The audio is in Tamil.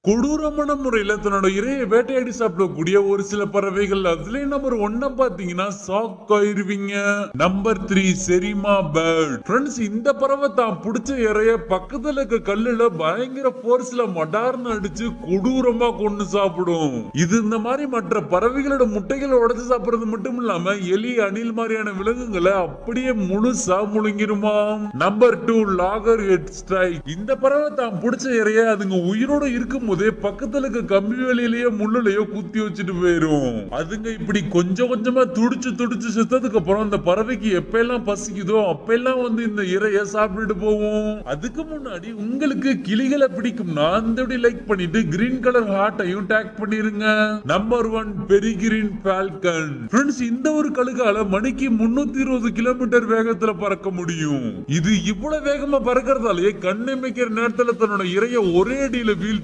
கொடூரமான முறையில தன்னோட இரையை வேட்டையாடி சாப்பிடக்கூடிய ஒரு சில பறவைகள். அதுலயும் நம்பர் 1 பாத்தீங்கன்னா ஷாக் ஆயிருவீங்க. நம்பர் 3 செரிமா பேர்ட். ஃப்ரெண்ட்ஸ், இந்த பறவை தான் புடிச்ச இரைய பக்கத்துல இருக்க கல்லுல பயங்கர போர்ஸ்ல மடார்னு அடிச்சு கொடூரமா கொண்டு சாப்பிடும். இது இந்த மாதிரி மற்ற பறவைகளோட முட்டைகளை உடைச்சு சாப்பிடுறது மட்டும் இல்லாம எலி, அணில் மாதிரியான விலங்குகளை அப்படியே முழுசா முழுங்கிருமாம். Number 2 loggerhead shrike. இந்த பறவை தான் புடிச்ச இரைய அதுங்க உயிரோட இருக்கும் பக்கத்துல இருக்க கம்பி வேலையிலேயே முள்ளுலையோ குத்தி வச்சுட்டு போயிரும். அதுங்க இப்படி கொஞ்சம் கொஞ்சமா துடிச்சு செத்ததுக்கு அப்புறம் அந்த பறவைக்கு எப்ப எல்லாம் பசிக்குதோ அப்பெல்லாம் வந்து இந்த இரைய சாப்பிட்டுட்டு போவோம். அதுக்கு முன்னாடி உங்களுக்கு கிளிகளை பிடிக்கும்னா அந்த லைக் பண்ணிட்டு கிரீன் கலர் ஹார்ட்டையும் டேக் பண்ணிருங்க. Number 1 peregrine falcon. ஃப்ரெண்ட்ஸ், இந்த ஒரு கழுகால மணிக்கு 320 கிலோமீட்டர் வேகத்துல பறக்க முடியும். இது இவ்வளவு வேகமா பறக்கிறதாலே கண்ணமைக்கிற நேரத்துல தன்னோட இரைய ஒரே அடியில வீழ்த்தி